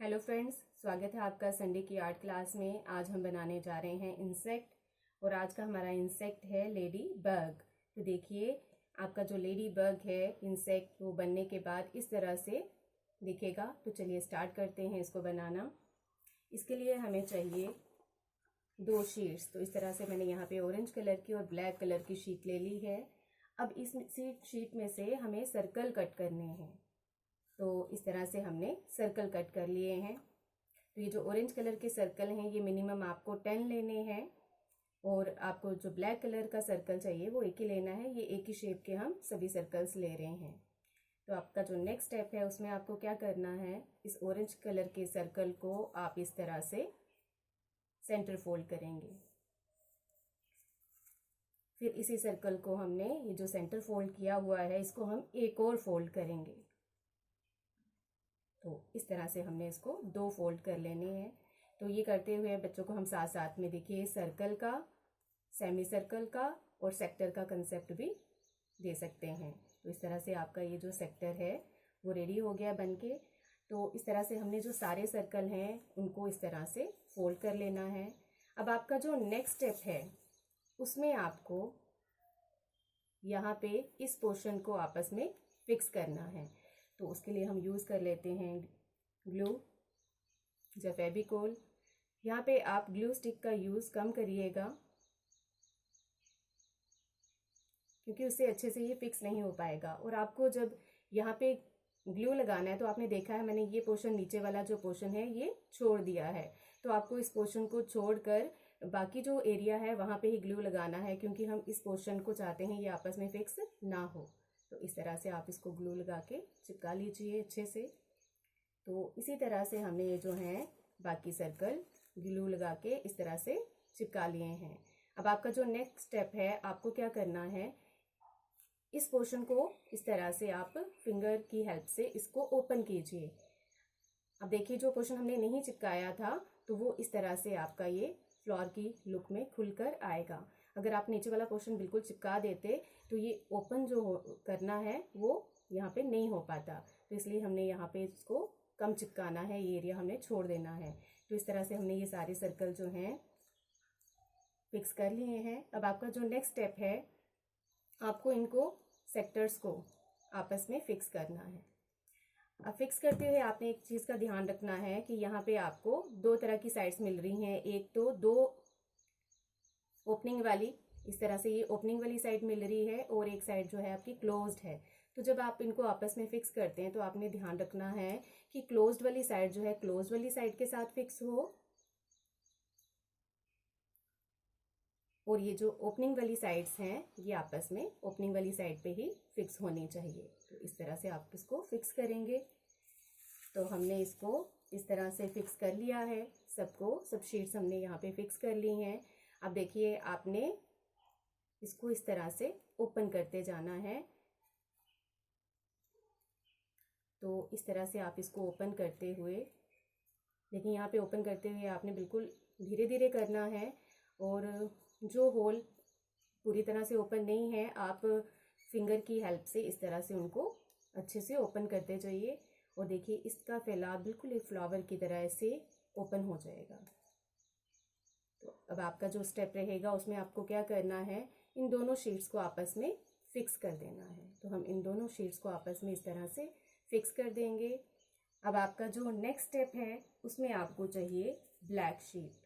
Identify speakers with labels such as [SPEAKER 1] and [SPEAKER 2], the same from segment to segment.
[SPEAKER 1] Hello friends, स्वागत है आपका संडे की आर्ट क्लास में। आज हम बनाने जा रहे हैं इंसेक्ट और आज का हमारा इंसेक्ट है लेडी बग। तो देखिए, आपका जो लेडी बग है इंसेक्ट वो बनने के बाद इस तरह से दिखेगा। तो चलिए स्टार्ट करते हैं इसको बनाना। इसके लिए हमें चाहिए 2 शीट्स। तो इस तरह से मैंने यहाँ पे ऑरेंज कलर की और ब्लैक कलर की शीट ले ली है। अब इस शीट में से हमें सर्कल कट करने हैं। तो इस तरह से हमने सर्कल कट कर लिए हैं। तो ये जो ऑरेंज कलर के सर्कल हैं ये मिनिमम आपको 10 लेने हैं और आपको जो ब्लैक कलर का सर्कल चाहिए वो एक ही लेना है। ये एक ही शेप के हम सभी सर्कल्स ले रहे हैं। तो आपका जो नेक्स्ट स्टेप है उसमें आपको क्या करना है, इस ऑरेंज कलर के सर्कल को आप इस तरह से सेंटर फोल्ड करेंगे। फिर इसी सर्कल को हमने ये जो सेंटर फोल्ड किया हुआ है इसको हम एक और फोल्ड करेंगे। तो इस तरह से हमने इसको 2 फोल्ड कर लेने हैं। तो ये करते हुए बच्चों को हम साथ साथ में देखिए सर्कल का, सेमी सर्कल का और सेक्टर का कंसेप्ट भी दे सकते हैं। तो इस तरह से आपका ये जो सेक्टर है वो रेडी हो गया बनके। तो इस तरह से हमने जो सारे सर्कल हैं उनको इस तरह से फोल्ड कर लेना है। अब आपका जो नेक्स्ट स्टेप है उसमें आपको यहाँ पे इस पोर्शन को आपस में फिक्स करना है। तो उसके लिए हम यूज़ कर लेते हैं ग्लू या फेविकोल। यहाँ पे आप ग्लू स्टिक का यूज़ कम करिएगा क्योंकि उससे अच्छे से ये फिक्स नहीं हो पाएगा। और आपको जब यहाँ पे ग्लू लगाना है तो आपने देखा है मैंने ये पोर्शन, नीचे वाला जो पोर्शन है ये छोड़ दिया है। तो आपको इस पोर्शन को छोड़कर बाकी जो एरिया है वहाँ पे ही ग्लू लगाना है क्योंकि हम इस पोर्शन को चाहते हैं ये आपस में फिक्स ना हो। तो इस तरह से आप इसको ग्लू लगा के चिपका लीजिए अच्छे से। तो इसी तरह से हमने ये जो है बाकी सर्कल ग्लू लगा के इस तरह से चिपका लिए हैं। अब आपका जो नेक्स्ट स्टेप है आपको क्या करना है, इस पोर्शन को इस तरह से आप फिंगर की हेल्प से इसको ओपन कीजिए। अब देखिए जो पोर्शन हमने नहीं चिपकाया था तो वो इस तरह से आपका ये फ्लोर की लुक में खुलकर आएगा। अगर आप नीचे वाला पोर्शन बिल्कुल चिपका देते तो ये ओपन जो करना है वो यहाँ पे नहीं हो पाता। तो इसलिए हमने यहाँ पे इसको कम चिपकाना है, ये एरिया हमने छोड़ देना है। तो इस तरह से हमने ये सारे सर्कल जो हैं फिक्स कर लिए हैं। अब आपका जो नेक्स्ट स्टेप है आपको इनको सेक्टर्स को आपस में फिक्स करना है। अब फिक्स करते हुए आपने एक चीज़ का ध्यान रखना है कि यहाँ पे आपको 2 तरह की साइड्स मिल रही हैं। एक तो 2 ओपनिंग वाली, इस तरह से ये ओपनिंग वाली साइड मिल रही है और एक साइड जो है आपकी क्लोज्ड है। तो जब आप इनको आपस में फिक्स करते हैं तो आपने ध्यान रखना है कि क्लोज्ड वाली साइड जो है क्लोज्ड वाली साइड के साथ फिक्स हो और ये जो ओपनिंग वाली साइड्स हैं ये आपस में ओपनिंग वाली साइड पे ही फिक्स होनी चाहिए। तो इस तरह से आप इसको फिक्स करेंगे। तो हमने इसको इस तरह से फिक्स कर लिया है, सब शीट्स हमने यहाँ पे फिक्स कर ली हैं। अब देखिए आपने इसको इस तरह से ओपन करते जाना है। तो इस तरह से आप इसको ओपन करते हुए देखिए, यहाँ पे ओपन करते हुए आपने बिल्कुल धीरे धीरे करना है और जो होल पूरी तरह से ओपन नहीं है आप फिंगर की हेल्प से इस तरह से उनको अच्छे से ओपन करते जाइए। और देखिए इसका फैलाव बिल्कुल एक फ्लावर की तरह से ओपन हो जाएगा। तो अब आपका जो स्टेप रहेगा उसमें आपको क्या करना है, इन दोनों शीट्स को आपस में फिक्स कर देना है। तो हम इन दोनों शीट्स को आपस में इस तरह से फिक्स कर देंगे। अब आपका जो नेक्स्ट स्टेप है उसमें आपको चाहिए ब्लैक शीट।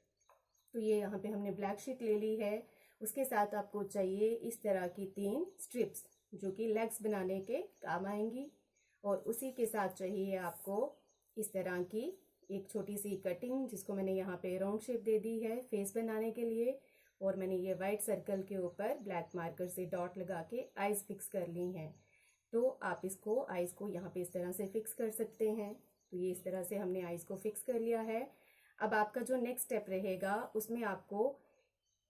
[SPEAKER 1] तो ये यहाँ पे हमने ब्लैक शीट ले ली है। उसके साथ आपको चाहिए इस तरह की 3 स्ट्रिप्स जो कि लेग्स बनाने के काम आएंगी। और उसी के साथ चाहिए आपको इस तरह की एक छोटी सी कटिंग जिसको मैंने यहाँ पे राउंड शेप दे दी है फेस बनाने के लिए। और मैंने ये वाइट सर्कल के ऊपर ब्लैक मार्कर से डॉट लगा के आईज फिक्स कर ली हैं। तो आप इसको आईज को यहाँ पे इस तरह से फिक्स कर सकते हैं। तो ये इस तरह से हमने आईज को फिक्स कर लिया है। अब आपका जो नेक्स्ट स्टेप रहेगा उसमें आपको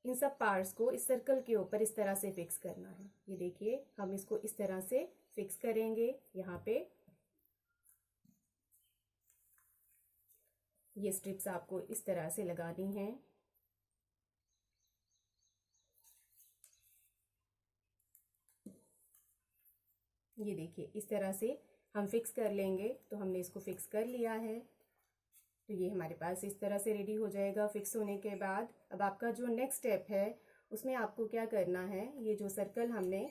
[SPEAKER 1] इन सब पार्ट्स को इस सर्कल के ऊपर इस तरह से फिक्स करना है। ये देखिए हम इसको इस तरह से फिक्स करेंगे। यहाँ पे ये स्ट्रिप्स आपको इस तरह से लगानी है। ये देखिए इस तरह से हम फिक्स कर लेंगे। तो हमने इसको फिक्स कर लिया है। तो ये हमारे पास इस तरह से रेडी हो जाएगा फिक्स होने के बाद। अब आपका जो नेक्स्ट स्टेप है उसमें आपको क्या करना है, ये जो सर्कल हमने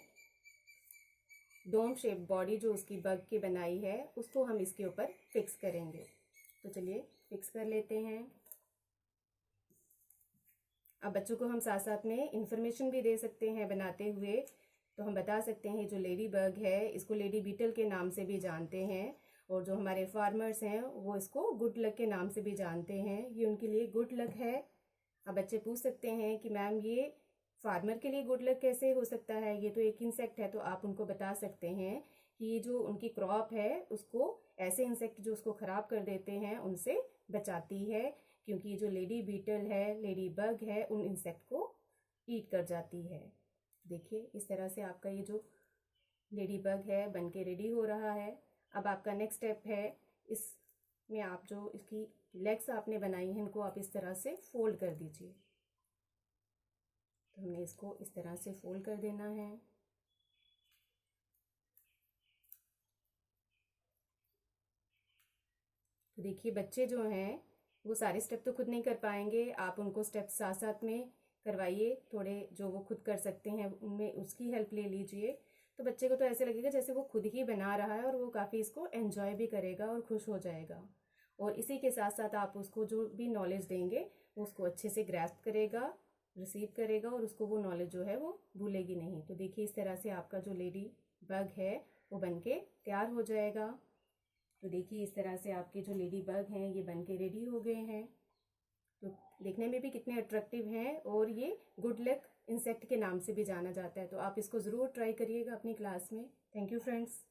[SPEAKER 1] डोम शेप बॉडी जो उसकी बग की बनाई है उसको हम इसके ऊपर फिक्स करेंगे। तो चलिए फिक्स कर लेते हैं। अब बच्चों को हम साथ साथ में इंफॉर्मेशन भी दे सकते हैं बनाते हुए। तो हम बता सकते हैं जो लेडी बग है इसको लेडी बीटल के नाम से भी जानते हैं, और जो हमारे फार्मर्स हैं वो इसको गुड लक के नाम से भी जानते हैं। ये उनके लिए गुड लक है। अब बच्चे पूछ सकते हैं कि मैम ये फार्मर के लिए गुड लक कैसे हो सकता है, ये तो एक इंसेक्ट है। तो आप उनको बता सकते हैं कि ये जो उनकी क्रॉप है उसको ऐसे इंसेक्ट जो उसको ख़राब कर देते हैं उनसे बचाती है, क्योंकि जो लेडी बीटल है, लेडी बग है, उन इंसेक्ट को ईट कर जाती है। देखिए इस तरह से आपका ये जो लेडी बग है बन के रेडी हो रहा है। अब आपका नेक्स्ट स्टेप है, इसमें आप जो इसकी लेग्स आपने बनाई हैं इनको आप इस तरह से फोल्ड कर दीजिए। तो हमने इसको इस तरह से फोल्ड कर देना है। तो देखिए बच्चे जो हैं वो सारे स्टेप तो खुद नहीं कर पाएंगे, आप उनको स्टेप साथ साथ में करवाइए। थोड़े जो वो खुद कर सकते हैं उनमें उसकी हेल्प ले लीजिए। तो बच्चे को तो ऐसे लगेगा जैसे वो खुद ही बना रहा है, और वो काफ़ी इसको एंजॉय भी करेगा और खुश हो जाएगा। और इसी के साथ साथ आप उसको जो भी नॉलेज देंगे वो उसको अच्छे से ग्रैस्प करेगा, रिसीव करेगा, और उसको वो नॉलेज जो है वो भूलेगी नहीं। तो देखिए इस तरह से आपका जो लेडी बग है वो बन के तैयार हो जाएगा। तो देखिए इस तरह से आपके जो लेडी बग हैं ये बन के रेडी हो गए हैं। तो देखने में भी कितने अट्रैक्टिव हैं, और ये गुड लक इंसेक्ट के नाम से भी जाना जाता है। तो आप इसको ज़रूर ट्राई करिएगा अपनी क्लास में। Thank you friends.